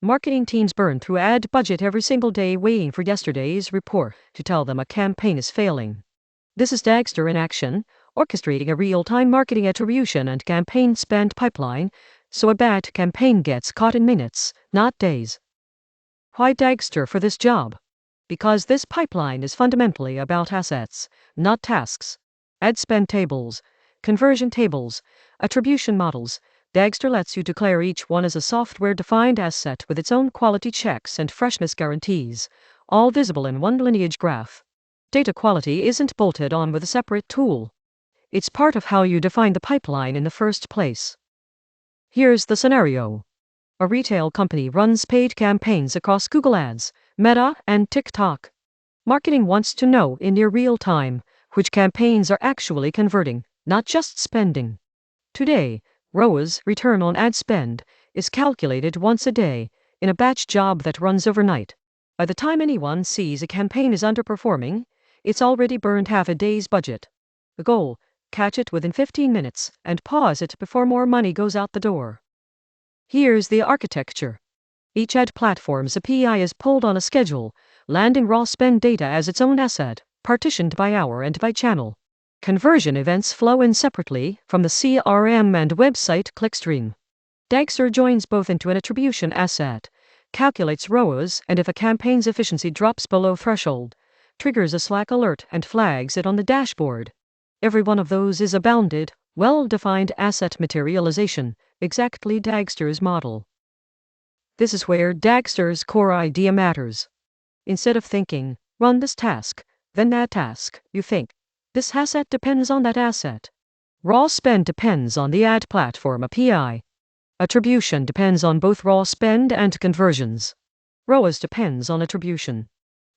Marketing teams burn through ad budget every single day waiting for yesterday's report to tell them a campaign is failing. This is Dagster in action, orchestrating a real-time marketing attribution and campaign spend pipeline, so a bad campaign gets caught in minutes, not days. Why Dagster for this job? Because this pipeline is fundamentally about assets, not tasks. Ad spend tables, conversion tables, attribution models. Dagster lets you declare each one as a software-defined asset with its own quality checks and freshness guarantees, all visible in one lineage graph. Data quality isn't bolted on with a separate tool. It's part of how you define the pipeline in the first place. Here's the scenario. A retail company runs paid campaigns across Google Ads, Meta, and TikTok. Marketing wants to know in near real time which campaigns are actually converting, not just spending. Today, ROAS, return on ad spend, is calculated once a day in a batch job that runs overnight. By the time anyone sees a campaign is underperforming, it's already burned half a day's budget. The goal: catch it within 15 minutes and pause it before more money goes out the door. Here's the architecture. Each ad platform's API is pulled on a schedule, landing raw spend data as its own asset, partitioned by hour and by channel. Conversion events flow in separately from the CRM and website clickstream. Dagster joins both into an attribution asset, calculates ROAS, and if a campaign's efficiency drops below threshold, triggers a Slack alert and flags it on the dashboard. Every one of those is a bounded, well-defined asset materialization, exactly Dagster's model. This is where Dagster's core idea matters. Instead of thinking, run this task, then that task, you think, this asset depends on that asset. Raw spend depends on the ad platform API. Attribution depends on both raw spend and conversions. ROAS depends on attribution.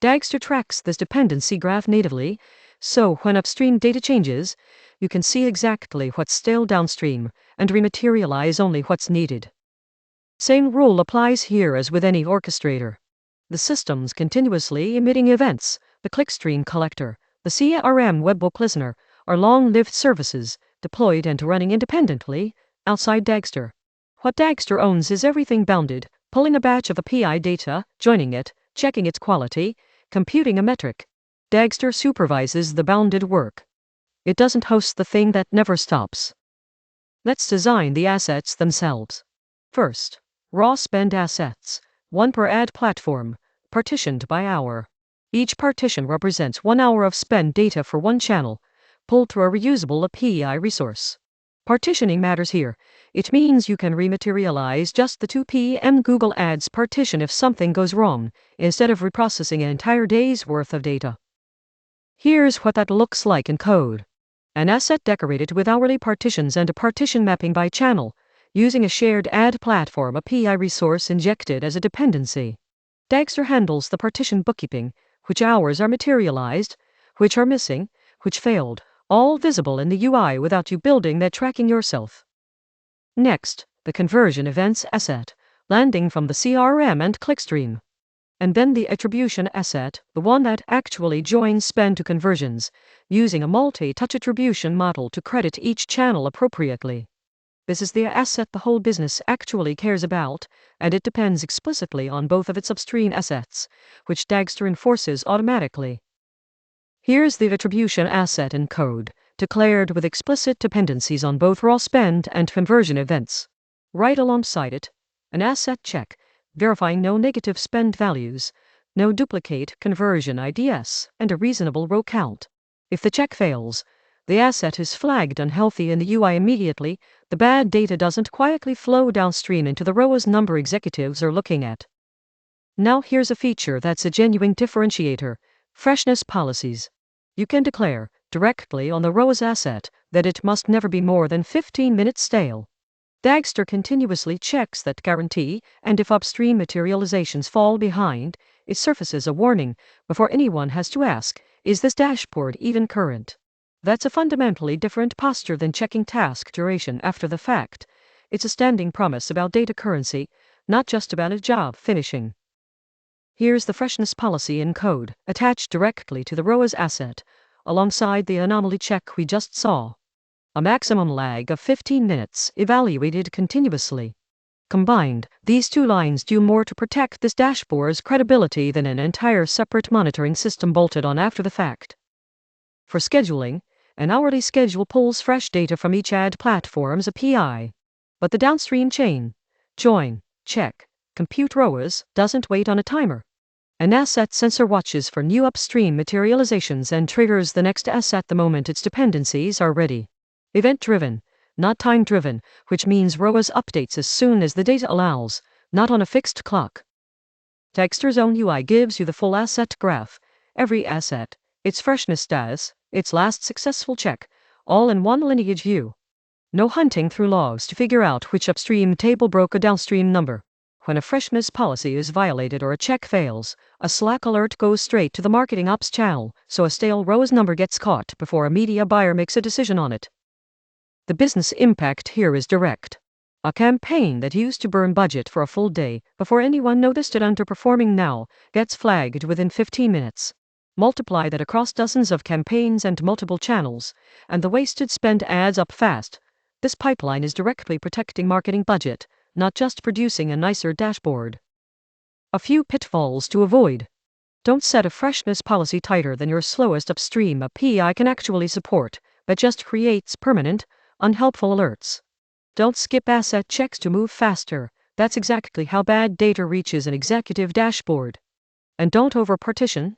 Dagster tracks this dependency graph natively, so when upstream data changes, you can see exactly what's stale downstream and rematerialize only what's needed. Same rule applies here as with any orchestrator. The system's continuously emitting events, the clickstream collector, the CRM webhook listener, are long-lived services, deployed and running independently, outside Dagster. What Dagster owns is everything bounded, pulling a batch of API data, joining it, checking its quality, computing a metric. Dagster supervises the bounded work. It doesn't host the thing that never stops. Let's design the assets themselves. First, raw spend assets, one per ad platform, partitioned by hour. Each partition represents 1 hour of spend data for one channel, pulled through a reusable API resource. Partitioning matters here. It means you can rematerialize just the 2 p.m. Google Ads partition if something goes wrong, instead of reprocessing an entire day's worth of data. Here's what that looks like in code. An asset decorated with hourly partitions and a partition mapping by channel, using a shared ad platform API resource injected as a dependency. Dagster handles the partition bookkeeping, which hours are materialized, which are missing, which failed, all visible in the UI without you building that tracking yourself. Next, the conversion events asset, landing from the CRM and clickstream. And then the attribution asset, the one that actually joins spend to conversions, using a multi-touch attribution model to credit each channel appropriately. This is the asset the whole business actually cares about, and it depends explicitly on both of its upstream assets, which Dagster enforces automatically. Here's the attribution asset in code, declared with explicit dependencies on both raw spend and conversion events. Right alongside it, an asset check, verifying no negative spend values, no duplicate conversion IDs, and a reasonable row count. If the check fails, the asset is flagged unhealthy in the UI immediately. The bad data doesn't quietly flow downstream into the ROAS number executives are looking at. Now here's a feature that's a genuine differentiator: freshness policies. You can declare, directly on the ROAS asset, that it must never be more than 15 minutes stale. Dagster continuously checks that guarantee, and if upstream materializations fall behind, it surfaces a warning before anyone has to ask, is this dashboard even current? That's a fundamentally different posture than checking task duration after the fact. It's a standing promise about data currency, not just about a job finishing. Here's the freshness policy in code, attached directly to the ROAS asset, alongside the anomaly check we just saw. A maximum lag of 15 minutes, evaluated continuously. Combined, these two lines do more to protect this dashboard's credibility than an entire separate monitoring system bolted on after the fact. For scheduling, an hourly schedule pulls fresh data from each ad platform's API. But the downstream chain, join, check, compute ROAS, doesn't wait on a timer. An asset sensor watches for new upstream materializations and triggers the next asset the moment its dependencies are ready. Event-driven, not time-driven, which means ROAS updates as soon as the data allows, not on a fixed clock. Dagster's own UI gives you the full asset graph, every asset, its freshness status, its last successful check, all in one lineage view. No hunting through logs to figure out which upstream table broke a downstream number. When a freshness policy is violated or a check fails, a Slack alert goes straight to the marketing ops channel, so a stale ROAS number gets caught before a media buyer makes a decision on it. The business impact here is direct. A campaign that used to burn budget for a full day before anyone noticed it underperforming now gets flagged within 15 minutes. Multiply that across dozens of campaigns and multiple channels, and the wasted spend adds up fast. This pipeline is directly protecting marketing budget, not just producing a nicer dashboard. A few pitfalls to avoid. Don't set a freshness policy tighter than your slowest upstream API can actually support, that just creates permanent, unhelpful alerts. Don't skip asset checks to move faster. That's exactly how bad data reaches an executive dashboard. And don't over-partition.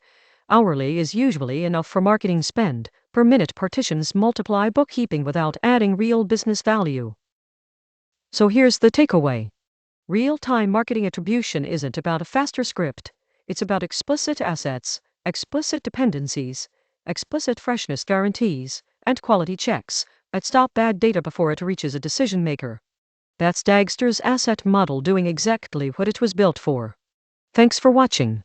Hourly is usually enough for marketing spend. Per minute partitions multiply bookkeeping without adding real business value. So here's the takeaway. Real-time marketing attribution isn't about a faster script. It's about explicit assets, explicit dependencies, explicit freshness guarantees, and quality checks that stop bad data before it reaches a decision maker. That's Dagster's asset model doing exactly what it was built for. Thanks for watching.